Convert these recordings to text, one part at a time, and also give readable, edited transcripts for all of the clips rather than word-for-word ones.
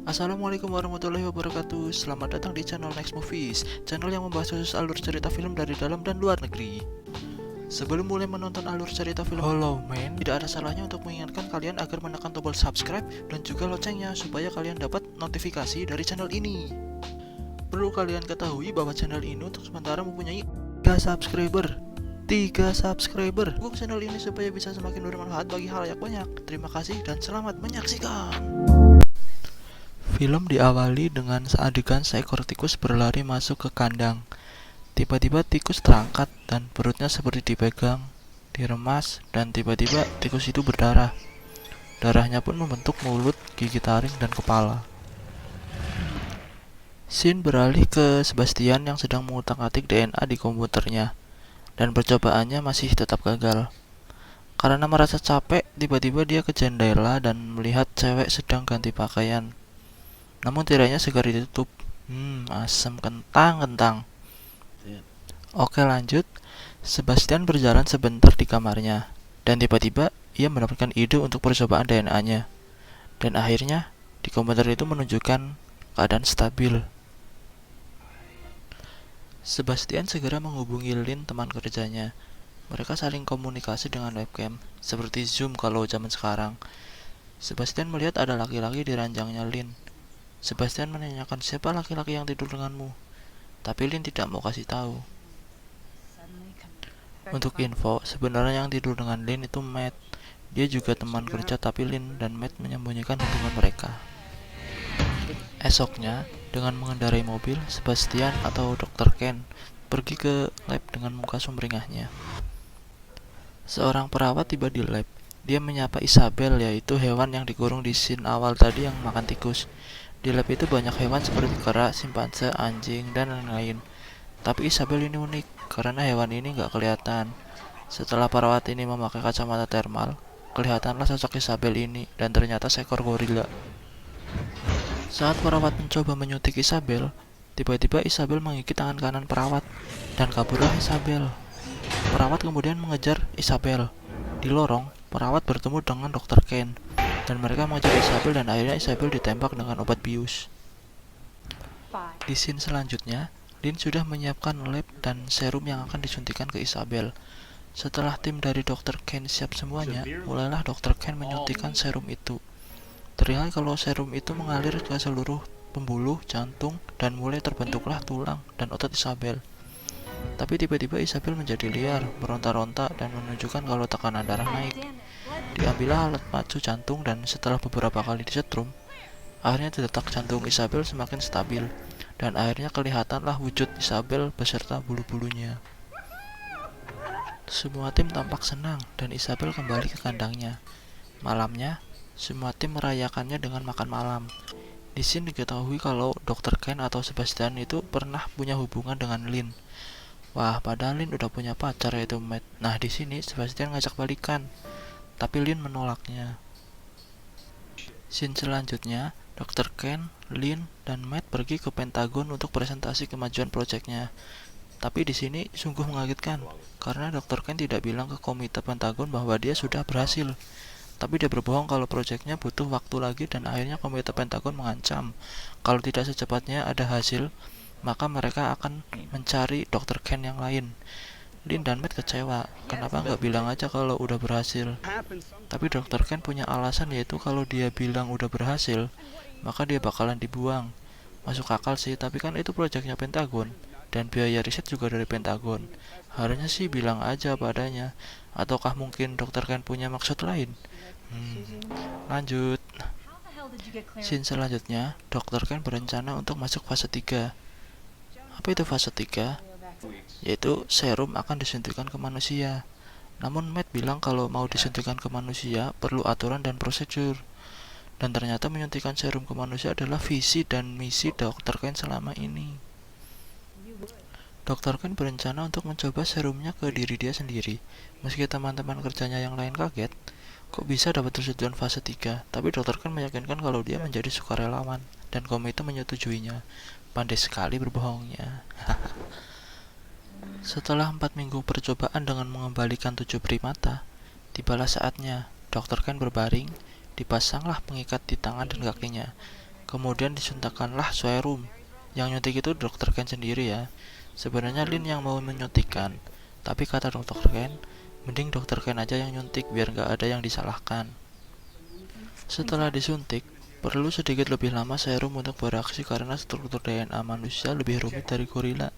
Assalamualaikum warahmatullahi wabarakatuh. Selamat datang di channel Next Movies, channel yang membahas khusus alur cerita film dari dalam dan luar negeri. Sebelum mulai menonton alur cerita film Hollow Man, tidak ada salahnya untuk mengingatkan kalian agar menekan tombol subscribe dan juga loncengnya supaya kalian dapat notifikasi dari channel ini. Perlu kalian ketahui bahwa channel ini untuk sementara mempunyai 3 subscriber. Dukung channel ini supaya bisa semakin bermanfaat bagi halayak banyak. Terima kasih dan selamat menyaksikan. Film diawali dengan adegan seekor tikus berlari masuk ke kandang. Tiba-tiba tikus terangkat dan perutnya seperti dipegang, diremas, dan tiba-tiba tikus itu berdarah. Darahnya pun membentuk mulut, gigi taring, dan kepala. Scene beralih ke Sebastian yang sedang mengutak-atik DNA di komputernya, dan percobaannya masih tetap gagal. Karena merasa capek, tiba-tiba dia ke jendela dan melihat cewek sedang ganti pakaian. Namun tirainya segera ditutup. Asam kentang. Oke, lanjut. Sebastian berjalan sebentar di kamarnya, dan tiba-tiba ia mendapatkan ide untuk percobaan DNA-nya. Dan akhirnya, di komputer itu menunjukkan keadaan stabil. Sebastian segera menghubungi Lin, teman kerjanya. Mereka saling komunikasi dengan webcam, seperti Zoom kalau zaman sekarang. Sebastian melihat ada laki-laki di ranjangnya Lin. Sebastian menanyakan siapa laki-laki yang tidur denganmu, tapi Lin tidak mau kasih tahu. Untuk info, sebenarnya yang tidur dengan Lin itu Matt. Dia juga teman kerja, tapi Lin dan Matt menyembunyikan hubungan mereka. Esoknya, dengan mengendarai mobil, Sebastian atau Dr. Ken pergi ke lab dengan muka sumringahnya. Seorang perawat tiba di lab. Dia menyapa Isabel, yaitu hewan yang dikurung di scene awal tadi yang makan tikus. Di lab itu banyak hewan seperti kera, simpanse, anjing, dan lain-lain. Tapi Isabel ini unik, karena hewan ini nggak kelihatan. Setelah perawat ini memakai kacamata termal, kelihatanlah sosok Isabel ini, dan ternyata seekor gorila. Saat perawat mencoba menyuntik Isabel, tiba-tiba Isabel menggigit tangan kanan perawat, dan kaburlah Isabel. Perawat kemudian mengejar Isabel. Di lorong, perawat bertemu dengan Dr. Ken, dan mereka mengejar Isabel dan akhirnya Isabel ditembak dengan obat bius. Di scene selanjutnya, Lin sudah menyiapkan lab dan serum yang akan disuntikan ke Isabel. Setelah tim dari Dr. Ken siap semuanya, mulailah Dr. Ken menyuntikkan serum itu. Terlihat kalau serum itu mengalir ke seluruh pembuluh, jantung, dan mulai terbentuklah tulang dan otot Isabel. Tapi tiba-tiba Isabel menjadi liar, meronta-ronta, dan menunjukkan kalau tekanan darah naik. Diambillah alat pacu jantung dan setelah beberapa kali disetrum, akhirnya detak jantung Isabel semakin stabil, dan akhirnya kelihatanlah wujud Isabel beserta bulu-bulunya. Semua tim tampak senang dan Isabel kembali ke kandangnya. Malamnya, semua tim merayakannya dengan makan malam. Di sini diketahui kalau Dr. Ken atau Sebastian itu pernah punya hubungan dengan Lin. Wah, padahal Lin udah punya pacar yaitu Matt. Nah, di sini Sebastian ngajak balikan, tapi Lin menolaknya. Scene selanjutnya, Dr. Ken, Lin, dan Matt pergi ke Pentagon untuk presentasi kemajuan proyeknya. Tapi di sini sungguh mengagetkan, karena Dr. Ken tidak bilang ke komite Pentagon bahwa dia sudah berhasil. Tapi dia berbohong kalau proyeknya butuh waktu lagi dan akhirnya komite Pentagon mengancam kalau tidak secepatnya ada hasil, maka mereka akan mencari Dr. Ken yang lain. Lin dan Matt kecewa, kenapa nggak bilang aja kalau udah berhasil. Tapi Dr. Ken punya alasan, yaitu kalau dia bilang udah berhasil, maka dia bakalan dibuang. Masuk akal sih, tapi kan itu proyeknya Pentagon, dan biaya riset juga dari Pentagon. Harusnya sih bilang aja padanya. Ataukah mungkin Dr. Ken punya maksud lain? Lanjut. Scene selanjutnya, Dr. Ken berencana untuk masuk fase 3. Apa itu fase 3? Yaitu serum akan disuntikan ke manusia. Namun Matt bilang kalau mau disuntikan ke manusia perlu aturan dan prosedur. Dan ternyata menyuntikkan serum ke manusia adalah visi dan misi Dr. Ken selama ini. Dr. Ken berencana untuk mencoba serumnya ke diri dia sendiri. Meski teman-teman kerjanya yang lain kaget, kok bisa dapat persetujuan fase 3? Tapi Dr. Ken meyakinkan kalau dia menjadi sukarelawan, dan komite menyetujuinya. Pandai sekali berbohongnya. Setelah 4 minggu percobaan dengan mengembalikan 7 primata, tibalah saatnya. Dr. Ken berbaring, dipasanglah pengikat di tangan dan kakinya. Kemudian disuntikkanlah serum. Yang nyuntik itu dokter Ken sendiri ya. Sebenarnya Lin yang mau menyuntikkan, tapi kata dokter Ken, mending dokter Ken aja yang nyuntik biar nggak ada yang disalahkan. Setelah disuntik, perlu sedikit lebih lama serum untuk bereaksi karena struktur DNA manusia lebih rumit dari gorila.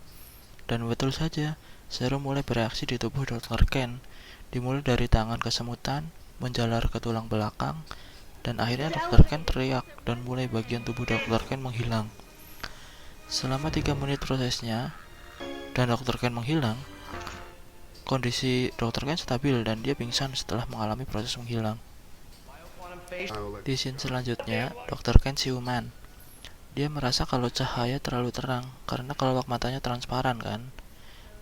Dan betul saja, serum mulai bereaksi di tubuh dokter Ken, dimulai dari tangan kesemutan, menjalar ke tulang belakang, dan akhirnya dokter Ken teriak dan mulai bagian tubuh dokter Ken menghilang. Selama 3 menit prosesnya, dan dokter Ken menghilang, kondisi dokter Ken stabil dan dia pingsan setelah mengalami proses menghilang. Di scene selanjutnya, dokter Ken siuman. Dia merasa kalau cahaya terlalu terang karena kelopak matanya transparan kan.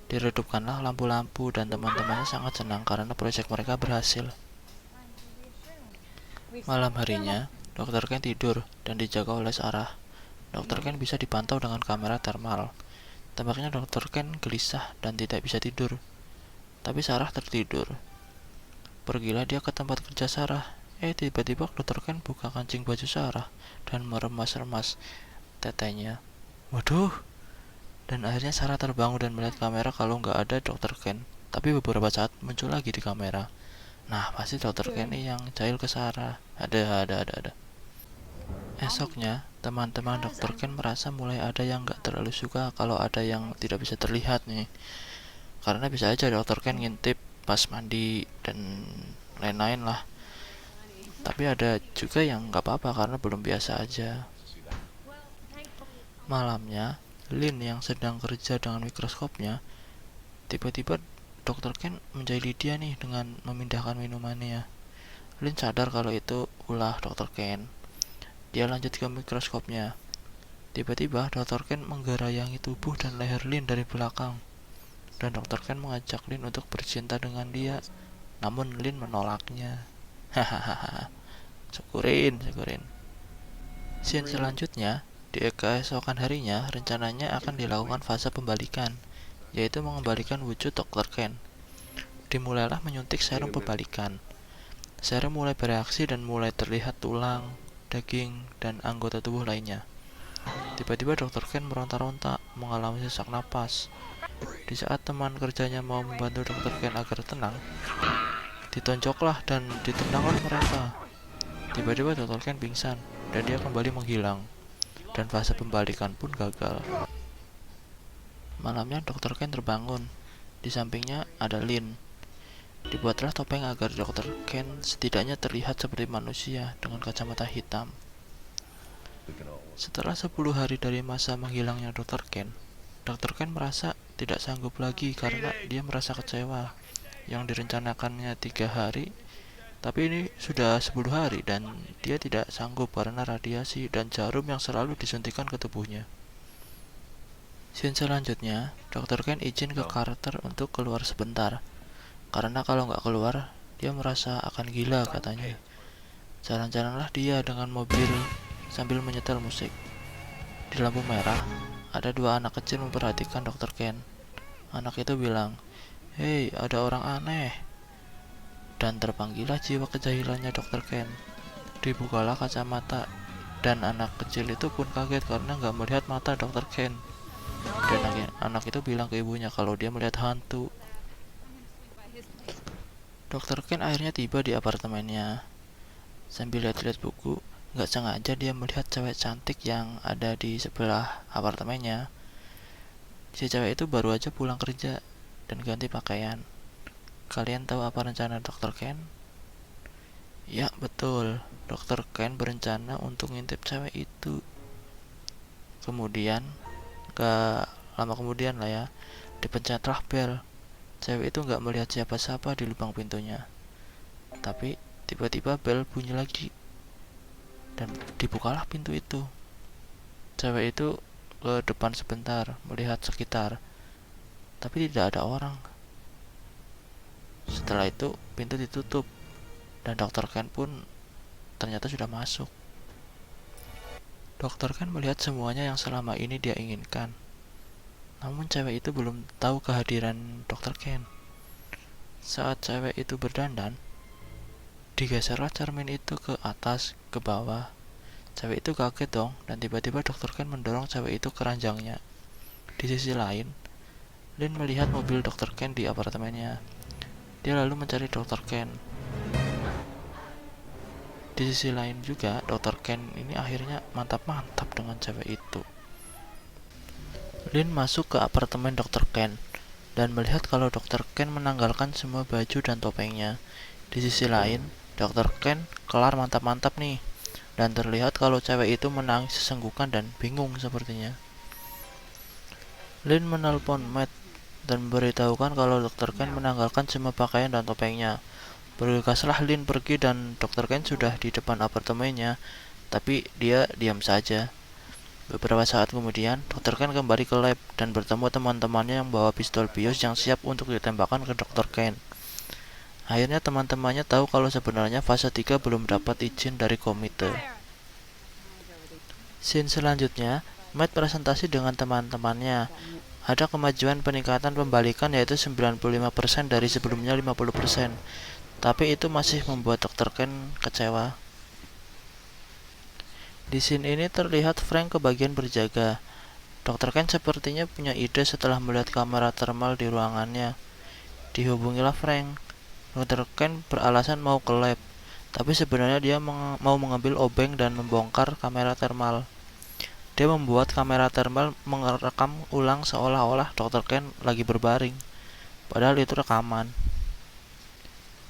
Diredupkanlah lampu-lampu dan teman-temannya sangat senang karena proyek mereka berhasil. Malam harinya, dokter Ken tidur dan dijaga oleh Sarah. Dokter Ken bisa dipantau dengan kamera thermal. Tampaknya dokter Ken gelisah dan tidak bisa tidur. Tapi Sarah tertidur. Pergilah dia ke tempat kerja Sarah. Tiba-tiba dokter Ken buka kancing baju Sarah dan meremas-remas tetenya. Waduh! Dan akhirnya Sarah terbangun dan melihat kamera kalau nggak ada dokter Ken. Tapi beberapa saat muncul lagi di kamera. Nah, pasti dokter Ken ini yang jahil ke Sarah. Ada. Esoknya, teman-teman dokter Ken merasa mulai ada yang nggak terlalu suka kalau ada yang tidak bisa terlihat nih. Karena bisa aja dokter Ken ngintip pas mandi dan lain-lain lah. Tapi ada juga yang nggak apa-apa karena belum biasa aja. Malamnya, Lin yang sedang kerja dengan mikroskopnya, tiba-tiba dokter Ken menjahili dia nih dengan memindahkan minumannya. Lin sadar kalau itu ulah dokter Ken. Dia lanjut ke mikroskopnya. Tiba-tiba dokter Ken menggerayangi tubuh dan leher Lin dari belakang. Dan dokter Ken mengajak Lin untuk bercinta dengan dia. Namun Lin menolaknya. Hahaha. Syukurin. Scene selanjutnya, di keesokan harinya rencananya akan dilakukan fase pembalikan, yaitu mengembalikan wujud dokter Ken. Dimulailah menyuntik serum pembalikan. Serum mulai bereaksi dan mulai terlihat tulang, daging, dan anggota tubuh lainnya. Tiba-tiba dokter Ken meronta-ronta, mengalami sesak napas. Di saat teman kerjanya mau membantu dokter Ken agar tenang, ditonjoklah dan ditendanglah mereka. Tiba-tiba dokter Ken pingsan dan dia kembali menghilang. Dan fase pembalikan pun gagal. Malamnya dokter Ken terbangun. Di sampingnya ada Lin. Dibuatlah topeng agar dokter Ken setidaknya terlihat seperti manusia dengan kacamata hitam. Setelah 10 hari dari masa menghilangnya dokter Ken merasa tidak sanggup lagi karena dia merasa kecewa. Yang direncanakannya 3 hari, tapi ini sudah 10 hari dan dia tidak sanggup karena radiasi dan jarum yang selalu disuntikkan ke tubuhnya. Scene selanjutnya, dokter Ken izin ke Carter untuk keluar sebentar. Karena kalau nggak keluar, dia merasa akan gila katanya. Jalan-jalanlah dia dengan mobil sambil menyetel musik. Di lampu merah, ada 2 anak kecil memperhatikan dokter Ken. Anak itu bilang, "Hei, ada orang aneh." Dan terpanggillah jiwa kejahilannya dokter Ken. Dibukalah kacamata, dan anak kecil itu pun kaget karena nggak melihat mata dokter Ken. Dan anak itu bilang ke ibunya kalau dia melihat hantu. Dokter Ken akhirnya tiba di apartemennya. Sambil lihat-lihat buku, nggak sengaja dia melihat cewek cantik yang ada di sebelah apartemennya. Si cewek itu baru aja pulang kerja dan ganti pakaian. Kalian tahu apa rencana dokter Ken? Ya, betul. Dokter Ken berencana untuk ngintip cewek itu. Kemudian, gak lama kemudian lah ya, dipencetlah bel. Cewek itu gak melihat siapa-siapa di lubang pintunya. Tapi, tiba-tiba bel bunyi lagi. Dan dibukalah pintu itu. Cewek itu ke depan sebentar, melihat sekitar. Tapi tidak ada orang. Setelah itu pintu ditutup dan dokter Ken pun ternyata sudah masuk. Dokter Ken melihat semuanya yang selama ini dia inginkan. Namun cewek itu belum tahu kehadiran dokter Ken. Saat cewek itu berdandan, digeserlah cermin itu ke atas, ke bawah. Cewek itu kaget dong, dan tiba-tiba Dr. Ken mendorong cewek itu ke ranjangnya. Di sisi lain, Lin melihat mobil Dr. Ken di apartemennya. Dia lalu mencari Dr. Ken. Di sisi lain juga, Dr. Ken ini akhirnya mantap-mantap dengan cewek itu. Lin masuk ke apartemen Dr. Ken dan melihat kalau Dr. Ken menanggalkan semua baju dan topengnya. Di sisi lain, Dr. Ken kelar mantap-mantap nih, dan terlihat kalau cewek itu menangis sesenggukan dan bingung sepertinya. Lin menelpon Matt dan memberitahukan kalau Dr. Ken menanggalkan semua pakaian dan topengnya. Bergegaslah Lin pergi dan Dr. Ken sudah di depan apartemennya, tapi dia diam saja. Beberapa saat kemudian, Dr. Ken kembali ke lab dan bertemu teman-temannya yang bawa pistol bios yang siap untuk ditembakkan ke Dr. Ken. Akhirnya teman-temannya tahu kalau sebenarnya fase 3 belum dapat izin dari komite. Scene selanjutnya, Matt presentasi dengan teman-temannya. Ada kemajuan peningkatan pembalikan yaitu 95% dari sebelumnya 50%. Tapi itu masih membuat Dr. Ken kecewa. Di scene ini terlihat Frank kebagian berjaga. Dr. Ken sepertinya punya ide setelah melihat kamera thermal di ruangannya. Dihubungilah Frank. Dr. Ken beralasan mau ke lab, tapi sebenarnya dia mau mengambil obeng dan membongkar kamera thermal. Dia membuat kamera thermal merekam ulang seolah-olah Dr. Ken lagi berbaring, padahal itu rekaman.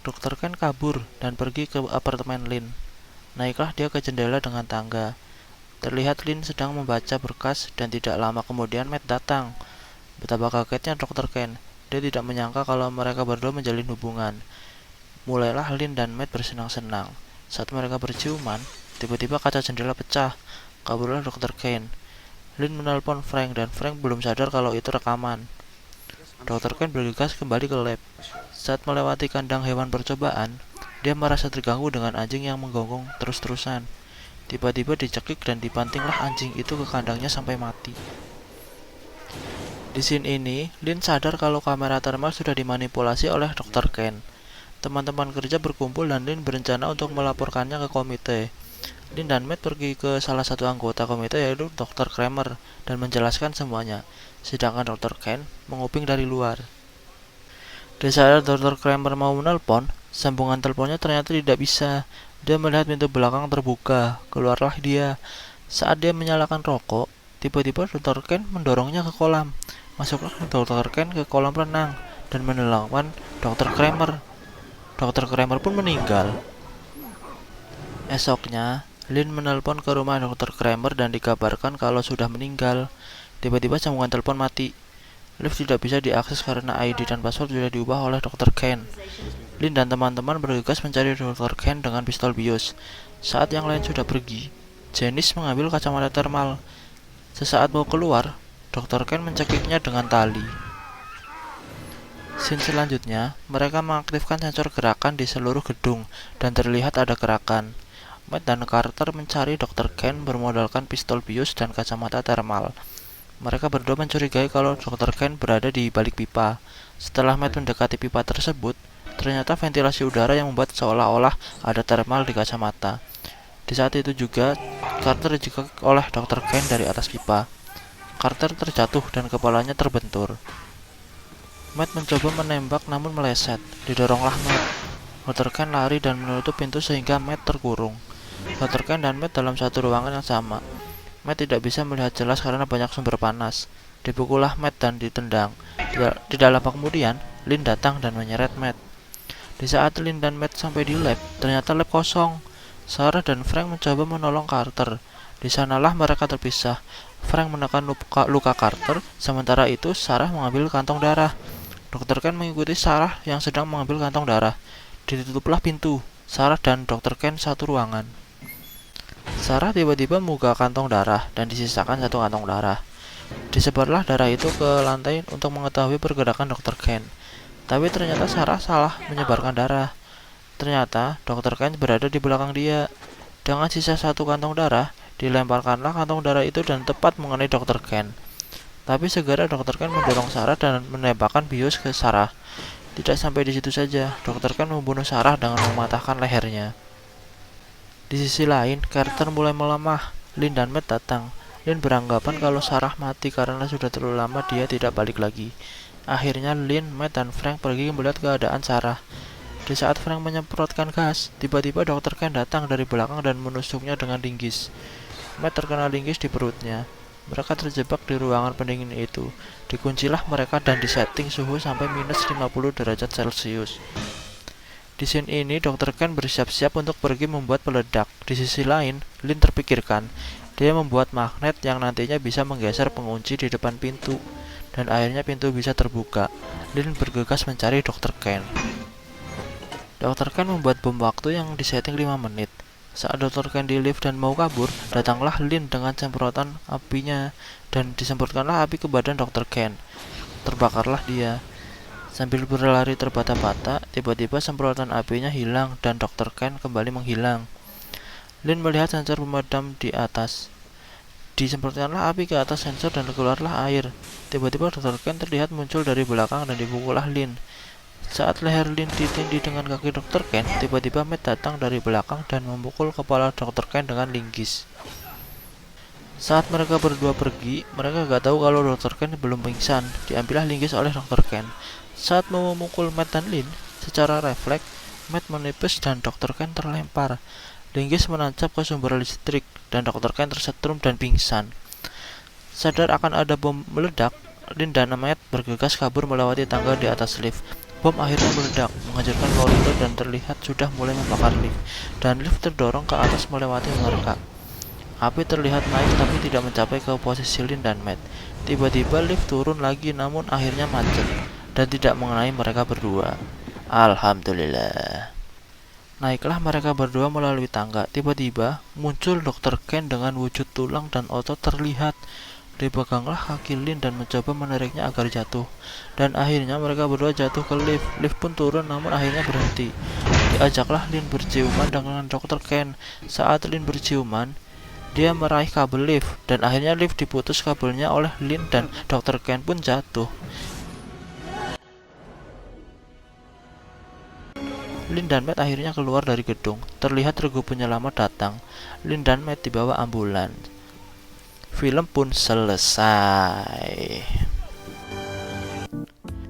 Dr. Ken kabur dan pergi ke apartemen Lin. Naiklah dia ke jendela dengan tangga. Terlihat Lin sedang membaca berkas dan tidak lama kemudian Matt datang. Betapa kagetnya Dr. Ken. Dia tidak menyangka kalau mereka berdua menjalin hubungan. Mulailah Lin dan Matt bersenang-senang. Saat mereka berciuman, tiba-tiba kaca jendela pecah. Kaburlah Dr. Ken. Lin menelpon Frank dan Frank belum sadar kalau itu rekaman. Dr. Ken bergegas kembali ke lab. Saat melewati kandang hewan percobaan, dia merasa terganggu dengan anjing yang menggonggong terus-terusan. Tiba-tiba dicekik dan dibantinglah anjing itu ke kandangnya sampai mati. Di scene ini, Lin sadar kalau kamera thermal sudah dimanipulasi oleh Dr. Ken. Teman-teman kerja berkumpul dan Lin berencana untuk melaporkannya ke komite. Lin dan Matt pergi ke salah satu anggota komite yaitu Dr. Kramer dan menjelaskan semuanya, sedangkan Dr. Ken menguping dari luar. Di saat Dr. Kramer mau menelpon, sambungan teleponnya ternyata tidak bisa. Dia melihat pintu belakang terbuka, keluarlah dia. Saat dia menyalakan rokok, tiba-tiba Dr. Ken mendorongnya ke kolam. Masuklah Dr. Ken ke kolam renang dan menelpon Dr. Kramer. Dr. Kramer pun meninggal. Esoknya, Lin menelpon ke rumah Dr. Kramer dan dikabarkan kalau sudah meninggal. Tiba-tiba sambungan telepon mati. Lift tidak bisa diakses karena ID dan password sudah diubah oleh Dr. Ken. Lin dan teman-teman bergegas mencari Dr. Ken dengan pistol bios. Saat yang lain sudah pergi, Janice mengambil kacamata thermal. Sesaat mau keluar, Dr. Ken mencekiknya dengan tali. Scene selanjutnya, mereka mengaktifkan sensor gerakan di seluruh gedung dan terlihat ada gerakan. Matt dan Carter mencari Dr. Ken bermodalkan pistol bios dan kacamata thermal. Mereka berdua mencurigai kalau Dr. Ken berada di balik pipa. Setelah Matt mendekati pipa tersebut, ternyata ventilasi udara yang membuat seolah-olah ada thermal di kacamata. Di saat itu juga, Carter dijekik oleh Dr. Ken dari atas pipa. Carter terjatuh dan kepalanya terbentur. Matt mencoba menembak namun meleset. Didoronglah Matt. Dr. Ken lari dan menutup pintu sehingga Matt terkurung. Dr. Ken dan Matt dalam satu ruangan yang sama. Matt tidak bisa melihat jelas karena banyak sumber panas. Dipukullah Matt dan ditendang. Tidak lama kemudian, Lin datang dan menyeret Matt. Di saat Lin dan Matt sampai di lab, ternyata lab kosong. Sarah dan Frank mencoba menolong Carter. Di sanalah mereka terpisah. Frank menekan luka Carter, sementara itu Sarah mengambil kantong darah. Dr. Ken mengikuti Sarah yang sedang mengambil kantong darah. Ditutuplah pintu. Sarah dan Dr. Ken satu ruangan. Sarah tiba-tiba membuka kantong darah dan disisakan satu kantong darah. Disebarlah darah itu ke lantai untuk mengetahui pergerakan Dr. Ken. Tapi ternyata Sarah salah menyebarkan darah. Ternyata Dr. Ken berada di belakang dia. Dengan sisa satu kantong darah, dilemparkanlah kantong darah itu dan tepat mengenai Dr. Ken. Tapi segera Dr. Ken mendorong Sarah dan menembakkan bios ke Sarah. Tidak sampai di situ saja, Dr. Ken membunuh Sarah dengan mematahkan lehernya. Di sisi lain, Carter mulai melemah. Lin dan Matt datang. Lin beranggapan kalau Sarah mati karena sudah terlalu lama dia tidak balik lagi. Akhirnya Lin, Matt, dan Frank pergi melihat keadaan Sarah. Di saat Frank menyemprotkan gas, tiba-tiba Dr. Ken datang dari belakang dan menusuknya dengan linggis. Matt terkena linggis di perutnya. Mereka terjebak di ruangan pendingin itu. Dikuncilah mereka dan disetting suhu sampai minus 50 derajat Celcius. Di scene ini, Dr. Ken bersiap-siap untuk pergi membuat peledak. Di sisi lain, Lin terpikirkan. Dia membuat magnet yang nantinya bisa menggeser pengunci di depan pintu. Dan akhirnya pintu bisa terbuka. Lin bergegas mencari Dr. Ken. Dr. Ken membuat bom waktu yang disetting 5 menit. Saat Dr. Ken di lift dan mau kabur, datanglah Lin dengan semprotan apinya dan disemprotkanlah api ke badan Dr. Ken. Terbakarlah dia. Sambil berlari terbata-bata, tiba-tiba semprotan apinya hilang dan Dr. Ken kembali menghilang. Lin melihat sensor pemadam di atas. Disemprotkanlah api ke atas sensor dan keluarlah air. Tiba-tiba Dr. Ken terlihat muncul dari belakang dan dipukullah Lin. Saat leher Lin ditindih dengan kaki Dr. Ken, tiba-tiba Matt datang dari belakang dan memukul kepala Dr. Ken dengan linggis. Saat mereka berdua pergi, mereka gak tahu kalau Dr. Ken belum pingsan. Diambillah linggis oleh Dr. Ken. Saat mau memukul Matt dan Lin, secara refleks, Matt menipis dan Dr. Ken terlempar. Linggis menancap ke sumber listrik dan Dr. Ken tersetrum dan pingsan. Sadar akan ada bom meledak, Lin dan Matt bergegas kabur melewati tangga di atas lift. Bom akhirnya meledak, menghancurkan koridor dan terlihat sudah mulai membakar lift, dan lift terdorong ke atas melewati mereka. Api terlihat naik tapi tidak mencapai ke posisi Lin dan Matt. Tiba-tiba lift turun lagi namun akhirnya macet, dan tidak mengenai mereka berdua. Alhamdulillah. Naiklah mereka berdua melalui tangga. Tiba-tiba muncul Dr. Ken dengan wujud tulang dan otot terlihat. Dipeganglah kaki Lin dan mencoba menariknya agar jatuh. Dan akhirnya mereka berdua jatuh ke lift. Lift pun turun namun akhirnya berhenti. Diajaklah Lin berciuman dengan Dr. Ken. Saat Lin berciuman, dia meraih kabel lift. Dan akhirnya lift diputus kabelnya oleh Lin dan Dr. Ken pun jatuh. Lin dan Matt akhirnya keluar dari gedung. Terlihat regu penyelamat datang. Lin dan Matt dibawa ambulans. Film pun selesai.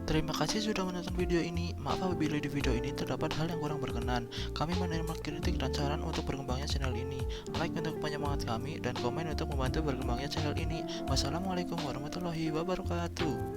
Terima kasih sudah menonton video ini. Maaf apabila di video ini terdapat hal yang kurang berkenan. Kami menerima kritik dan saran untuk berkembangnya channel ini. Like untuk penyemangat kami dan komen untuk membantu berkembangnya channel ini. Wassalamualaikum warahmatullahi wabarakatuh.